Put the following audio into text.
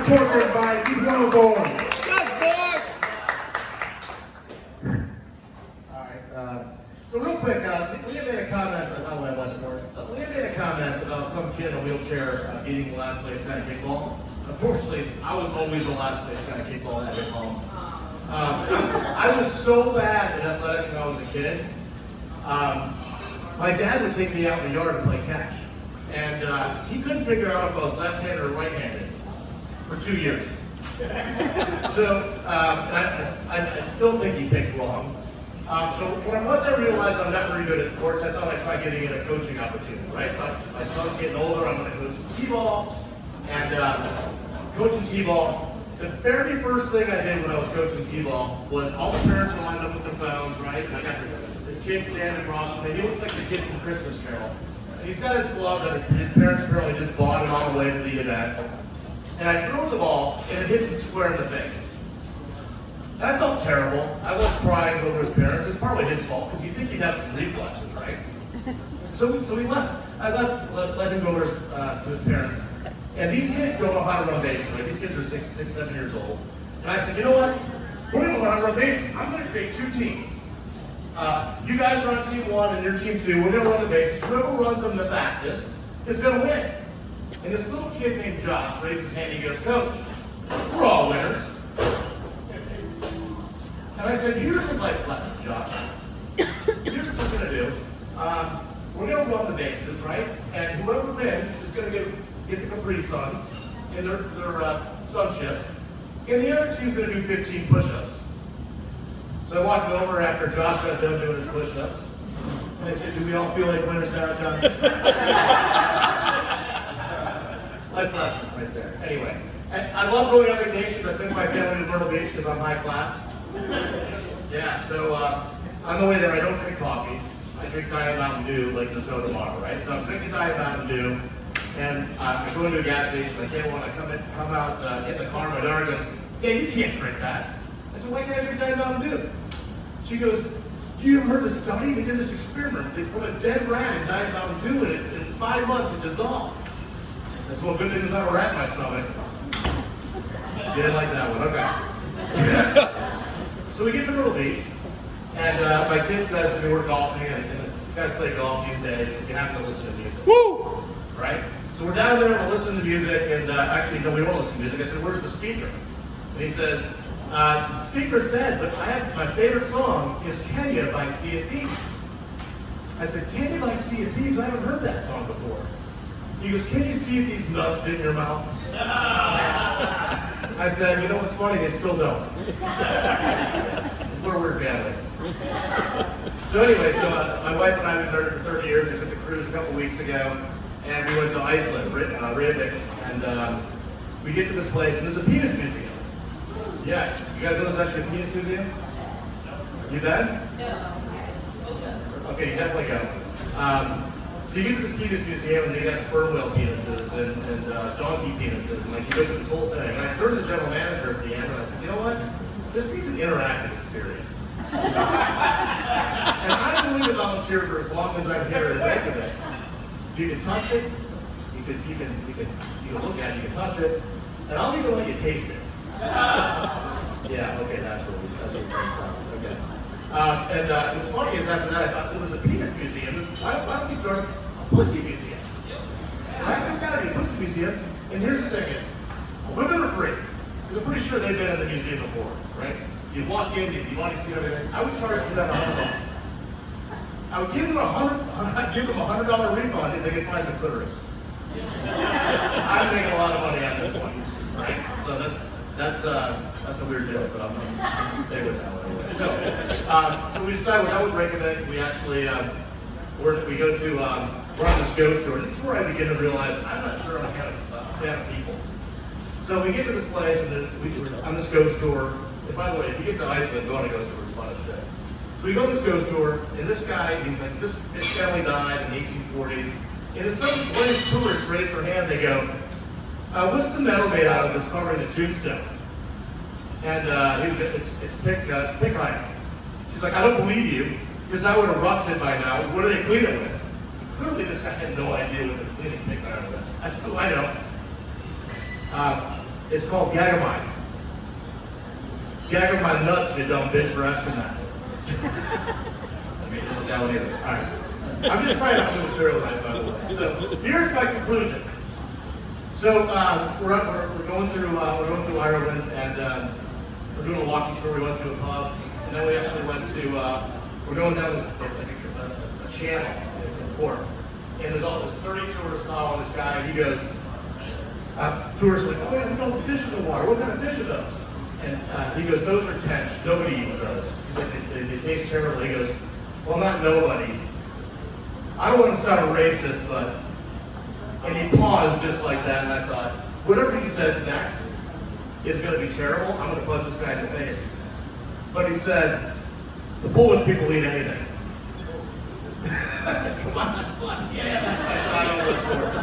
supported by Keith Board. So real quick, Leah made a comment, by the way, I wasn't worse. Leah made a comment about some kid in a wheelchair beating the last place guy at kickball. Unfortunately, I was always the last place guy at kickball at home. I was so bad in athletics when I was a kid. My dad would take me out in the yard to play catch. And he couldn't figure out if I was left-handed or right-handed for 2 years. So I still think he picked wrong. So once I realized I'm not very good at sports, I thought I'd try getting in a coaching opportunity, right? So my son's getting older, I'm going to coach t-ball, and coaching t-ball. The very first thing I did when I was coaching t-ball was all the parents were lined up with their phones, right? And I got this kid standing across from me. He looked like the kid from Christmas Carol. And he's got his glove that his parents apparently just bought him on the way to the event. And I throw the ball, and it hits him square in the face. And I felt terrible. I was crying over his parents. It's partly his fault, because you'd think he'd have some reflexes, right? So we left. I let him go over to his parents. And these kids don't know how to run bases, right? These kids are 6, 7 years old. And I said, you know what? We're going to learn how to run bases. I'm going to create 2 teams. You guys run team 1 and your team 2. We're going to run the bases. Whoever runs them the fastest is going to win. And this little kid named Josh raised his hand and he goes, Coach, we're all winners. And I said, here's a life lesson, Josh. Here's what we're going to do. We're going to run the bases, right? And whoever wins is going to get the Capri Suns and their sunships. And the other team's going to do 15 push-ups. So I walked over after Josh got done doing his push-ups. And I said, do we all feel like winners now, Josh? Life lesson right there. Anyway, I love going on vacations. I took my family to Myrtle Beach because I'm high class. Yeah, so on the way there, I don't drink coffee. I drink Diet Mountain Dew like there's no tomorrow, right? So I'm drinking Diet Mountain Dew, and I'm going to a gas station. I can't want to come out, get the car. My daughter goes, yeah, you can't drink that. I said, why can't I drink Diet Mountain Dew? She goes, do you heard the study? They did this experiment. They put a dead rat in Diet Mountain Dew in it. In 5 months, it dissolved. I said, well, good thing there's not a rat in my stomach. You didn't like that one, okay. So we get to Myrtle Beach, and my kid says to me, we're golfing, and you guys play golf these days, you have to listen to music. Woo! Right? So we're down there, we're listening to music, and actually, no, we won't listen to music. I said, where's the speaker? And he says, the speaker's dead, but my favorite song is Kenya by Sea of Thieves. I said, Kenya by Sea of Thieves? I haven't heard that song before. He goes, can you see if these nuts fit in your mouth? I said, you know what's funny? They still don't. We're a weird family. So anyway, my wife and I have been married for 30 years. We took a cruise a couple weeks ago, and we went to Iceland, Reykjavik, and we get to this place, and there's a penis museum. Yeah, you guys know there's actually a penis museum? You been? No. Okay, you definitely go. So you get to this penis museum, and they got sperm whale penises and donkey penises, and like you go through this whole thing. And I turned to the general manager at the end, and I said, you know what? This needs an interactive experience. And I'm willing to volunteer for as long as I'm here in Reykjavik. You can touch it, you can look at it, you can touch it, and I'll even let you taste it. Yeah, okay, that's what we're trying to sound. Okay. And what's funny is after that, I thought, well, there's a penis museum. Why don't we start a pussy museum? Right? There's got to be a pussy museum. And here's the thing is, women are free. Because I'm pretty sure they've been in the museum before, right? You walk in, if you want to see everything, I would charge for that $100. I would give them I'd give them $100 refund if they could find the clitoris. I'm making a lot of money on this one, right? So that's a weird joke, but I'm going to stay with that one anyway. So we decided we're out with Reykjavik. We actually we go to we're on this ghost tour. This is where I begin to realize I'm not sure I'm a fan of people. So we get to this place, and we're on this ghost tour. And by the way, if you get to Iceland, go on a ghost tour. It's fun as shit. So we go on this ghost tour, and this guy, he's like, his family died in the 1840s. And as some British tourists raise their hand, they go, what's the metal made out of that's covering the tombstone? And it's pig iron. She's like, I don't believe you, because that would have rusted by now. What do they clean it with? Clearly this guy had no idea what they're cleaning pig iron with. I said, oh, I know. It's called Gagamine. Gagger my nuts, you dumb bitch, for asking that. I mean, look down here. All right. I'm just trying out new material tonight, by the way. So here's my conclusion. So we're going through Ireland, and we're doing a walking tour. We went to a pub, and then we actually went to we're going down this a channel in port, and there's all this 30 tourists following this guy, and he goes, tourists are like, oh yeah, look at all the fish in the water. What kind of fish are those? And he goes, those are tench. Nobody eats those. He's like, they taste terrible. He goes, well, not nobody. I don't want to sound racist, but, and he paused just like that, and I thought, whatever he says next is going to be terrible. I'm going to punch this guy in the face. But he said, the Polish people eat anything. Come on, that's fun. Yeah, that's my style of sports.